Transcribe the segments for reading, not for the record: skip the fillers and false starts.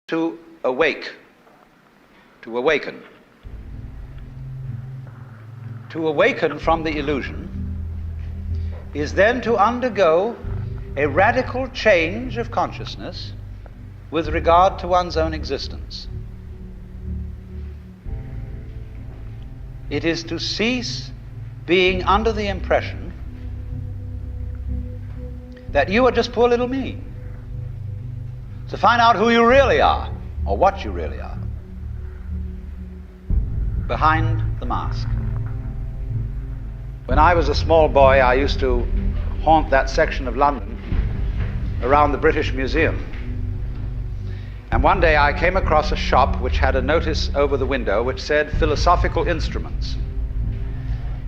to awake, to awaken. To awaken from the illusion is then to undergo a radical change of consciousness with regard to one's own existence. It is to cease being under the impression that you are just poor little me. To find out who you really are, or what you really are, behind the mask. When I was a small boy, I used to haunt that section of London around the British Museum. And one day I came across a shop which had a notice over the window which said philosophical instruments.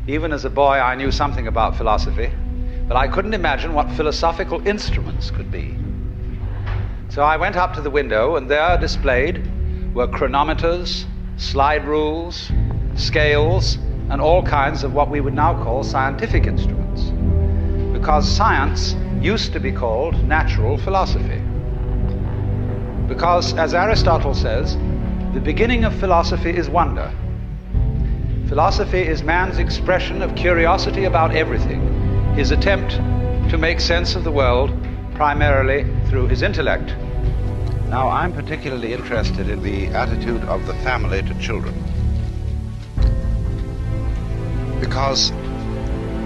Even as a boy I knew something about philosophy, but I couldn't imagine what philosophical instruments could be. So I went up to the window, and there displayed were chronometers, slide rules, scales, and all kinds of what we would now call scientific instruments, because science used to be called natural philosophy. Because, as Aristotle says, the beginning of philosophy is wonder. Philosophy is man's expression of curiosity about everything, his attempt to make sense of the world primarily through his intellect. Now, I'm particularly interested in the attitude of the family to children, because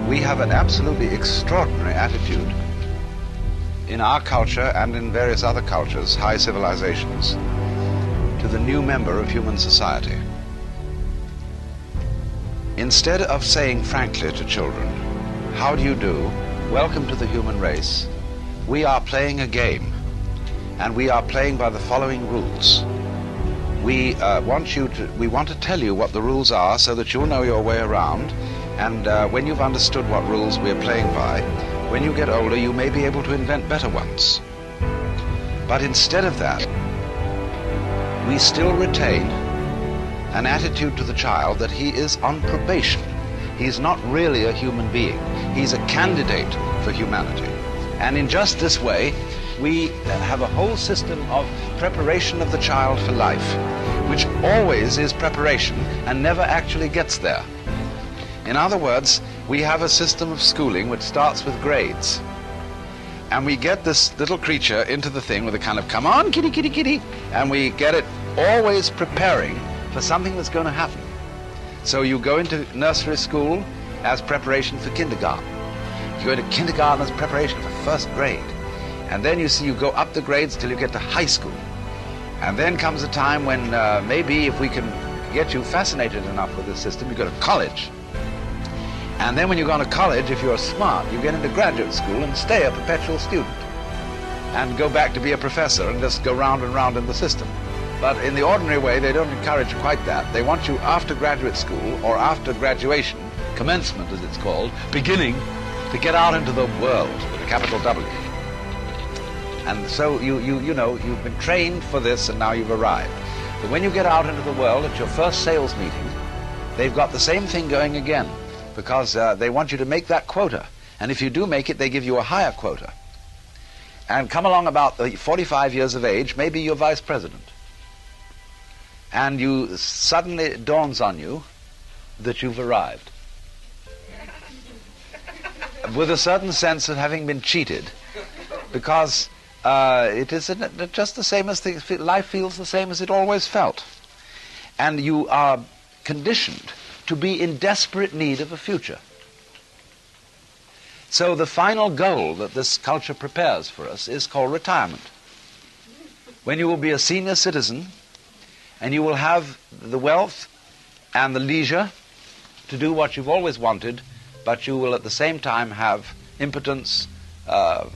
we have an absolutely extraordinary attitude in our culture and in various other cultures, high civilizations, to the new member of human society. Instead of saying frankly to children, "How do you do? Welcome to the human race. We are playing a game, and we are playing by the following rules. We want to tell you what the rules are so that you'll know your way around, and when you've understood what rules we're playing by, when you get older you may be able to invent better ones." But instead of that, we still retain an attitude to the child that he is on probation. He's not really a human being. He's a candidate for humanity. And in just this way, we have a whole system of preparation of the child for life, which always is preparation and never actually gets there. In other words, we have a system of schooling which starts with grades. And we get this little creature into the thing with a kind of, "Come on, kitty, kitty, kitty," and we get it always preparing for something that's going to happen. So you go into nursery school as preparation for kindergarten. You go into kindergarten as preparation for first grade. And then you go up the grades till you get to high school. And then comes a time when maybe if we can get you fascinated enough with this system, you go to college. And then when you go to college, if you're smart, you get into graduate school and stay a perpetual student. And go back to be a professor and just go round and round in the system. But in the ordinary way, they don't encourage quite that. They want you after graduate school, or after graduation, commencement as it's called, beginning, to get out into the world with a capital W. And so you know, you've been trained for this and now you've arrived. But when you get out into the world at your first sales meeting, they've got the same thing going again, because they want you to make that quota. And if you do make it, they give you a higher quota. And come along about 45 years of age, maybe you're vice president. And you suddenly it dawns on you that you've arrived. With a certain sense of having been cheated, because it is just the same as life feels the same as it always felt. And you are conditioned to be in desperate need of a future. So the final goal that this culture prepares for us is called retirement, when you will be a senior citizen and you will have the wealth and the leisure to do what you've always wanted, but you will at the same time have impotence, a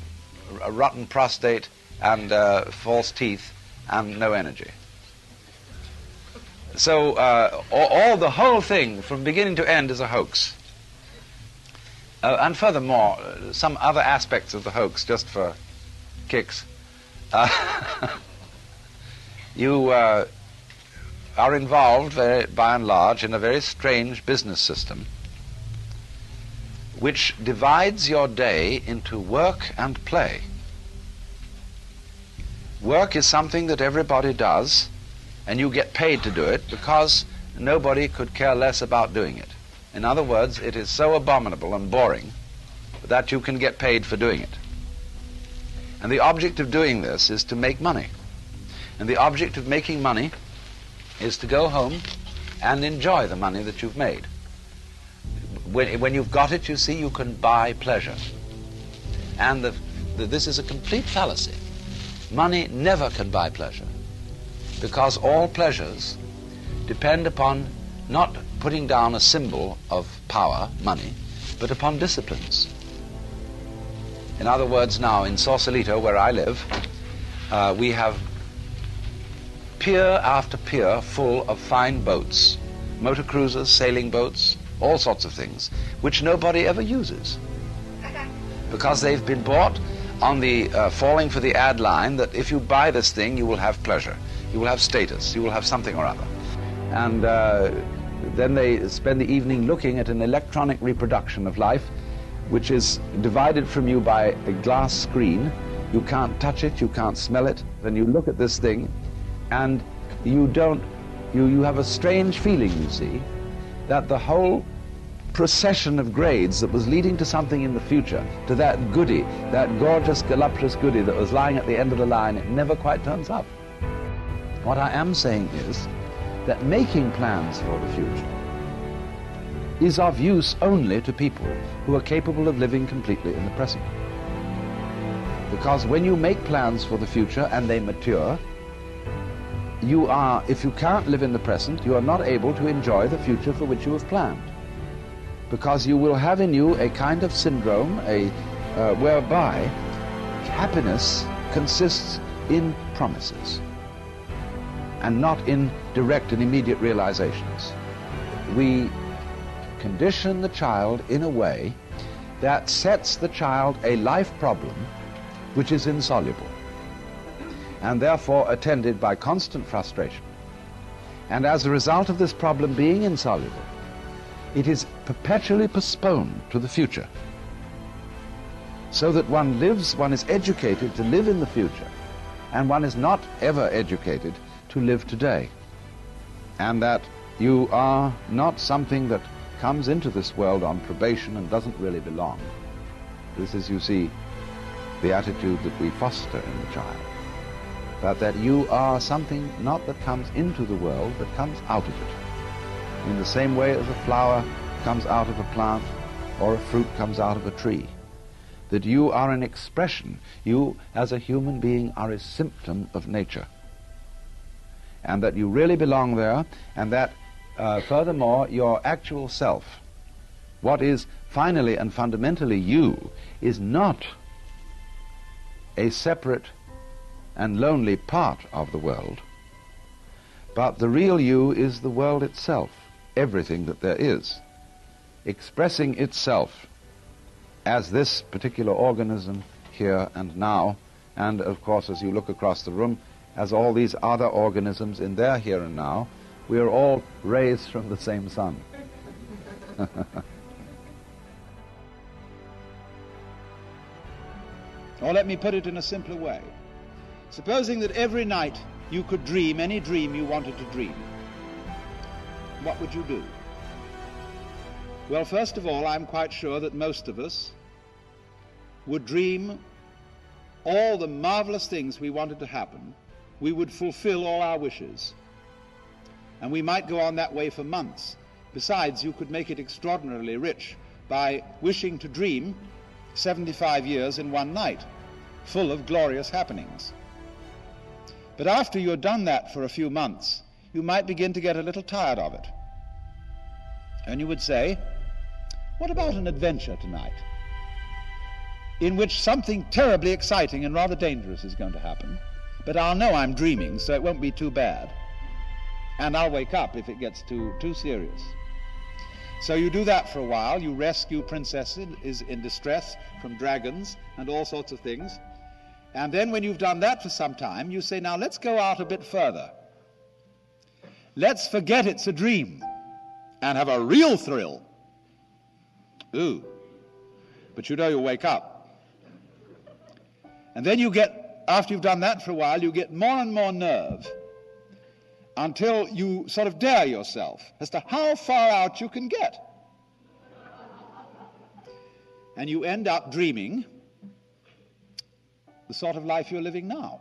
rotten prostate, and false teeth, and no energy. So the whole thing from beginning to end is a hoax. And furthermore, some other aspects of the hoax, just for kicks. You are involved, by and large, in a very strange business system which divides your day into work and play. Work is something that everybody does, and you get paid to do it because nobody could care less about doing it. In other words, it is so abominable and boring that you can get paid for doing it. And the object of doing this is to make money. And the object of making money is to go home and enjoy the money that you've made. When you've got it, you see, you can buy pleasure. And this is a complete fallacy. Money never can buy pleasure, because all pleasures depend upon not putting down a symbol of power, money, but upon disciplines. In other words, now in Sausalito, where I live, we have pier after pier full of fine boats, motor cruisers, sailing boats, all sorts of things, which nobody ever uses, because they've been bought on the falling for the ad line that if you buy this thing, you will have pleasure, you will have status, you will have something or other. And then they spend the evening looking at an electronic reproduction of life, which is divided from you by a glass screen. You can't touch it, you can't smell it. Then you look at this thing, and you have a strange feeling, you see, that the whole procession of grades that was leading to something in the future, to that goody, that gorgeous, voluptuous goody that was lying at the end of the line, it never quite turns up. What I am saying is that making plans for the future is of use only to people who are capable of living completely in the present. Because when you make plans for the future and they mature, if you can't live in the present, you are not able to enjoy the future for which you have planned. Because you will have in you a kind of syndrome, whereby happiness consists in promises and not in direct and immediate realizations. We condition the child in a way that sets the child a life problem which is insoluble, and therefore attended by constant frustration. And as a result of this problem being insoluble, it is perpetually postponed to the future, so that one is educated to live in the future, and one is not ever educated to live today. And that you are not something that comes into this world on probation and doesn't really belong. This is, you see, the attitude that we foster in the child. But that you are something not that comes into the world, but comes out of it. In the same way as a flower comes out of a plant, or a fruit comes out of a tree. That you are an expression, you as a human being are a symptom of nature. And that you really belong there, and that furthermore, your actual self, what is finally and fundamentally you, is not a separate and lonely part of the world, but the real you is the world itself, everything that there is, expressing itself as this particular organism here and now, and of course as you look across the room, as all these other organisms in their here and now. We are all rays from the same sun. Or let me put it in a simpler way. Supposing that every night you could dream any dream you wanted to dream, what would you do? Well, first of all, I'm quite sure that most of us would dream all the marvelous things we wanted to happen. We would fulfill all our wishes. And we might go on that way for months. Besides, you could make it extraordinarily rich by wishing to dream 75 years in one night, full of glorious happenings. But after you've done that for a few months, you might begin to get a little tired of it. And you would say, what about an adventure tonight, in which something terribly exciting and rather dangerous is going to happen, but I'll know I'm dreaming, so it won't be too bad. And I'll wake up if it gets too serious. So you do that for a while. You rescue princesses in distress from dragons and all sorts of things. And then when you've done that for some time, you say, now let's go out a bit further. Let's forget it's a dream and have a real thrill. Ooh. But you know you'll wake up. And then you get after you've done that for a while, you get more and more nerve until you sort of dare yourself as to how far out you can get. And you end up dreaming the sort of life you're living now.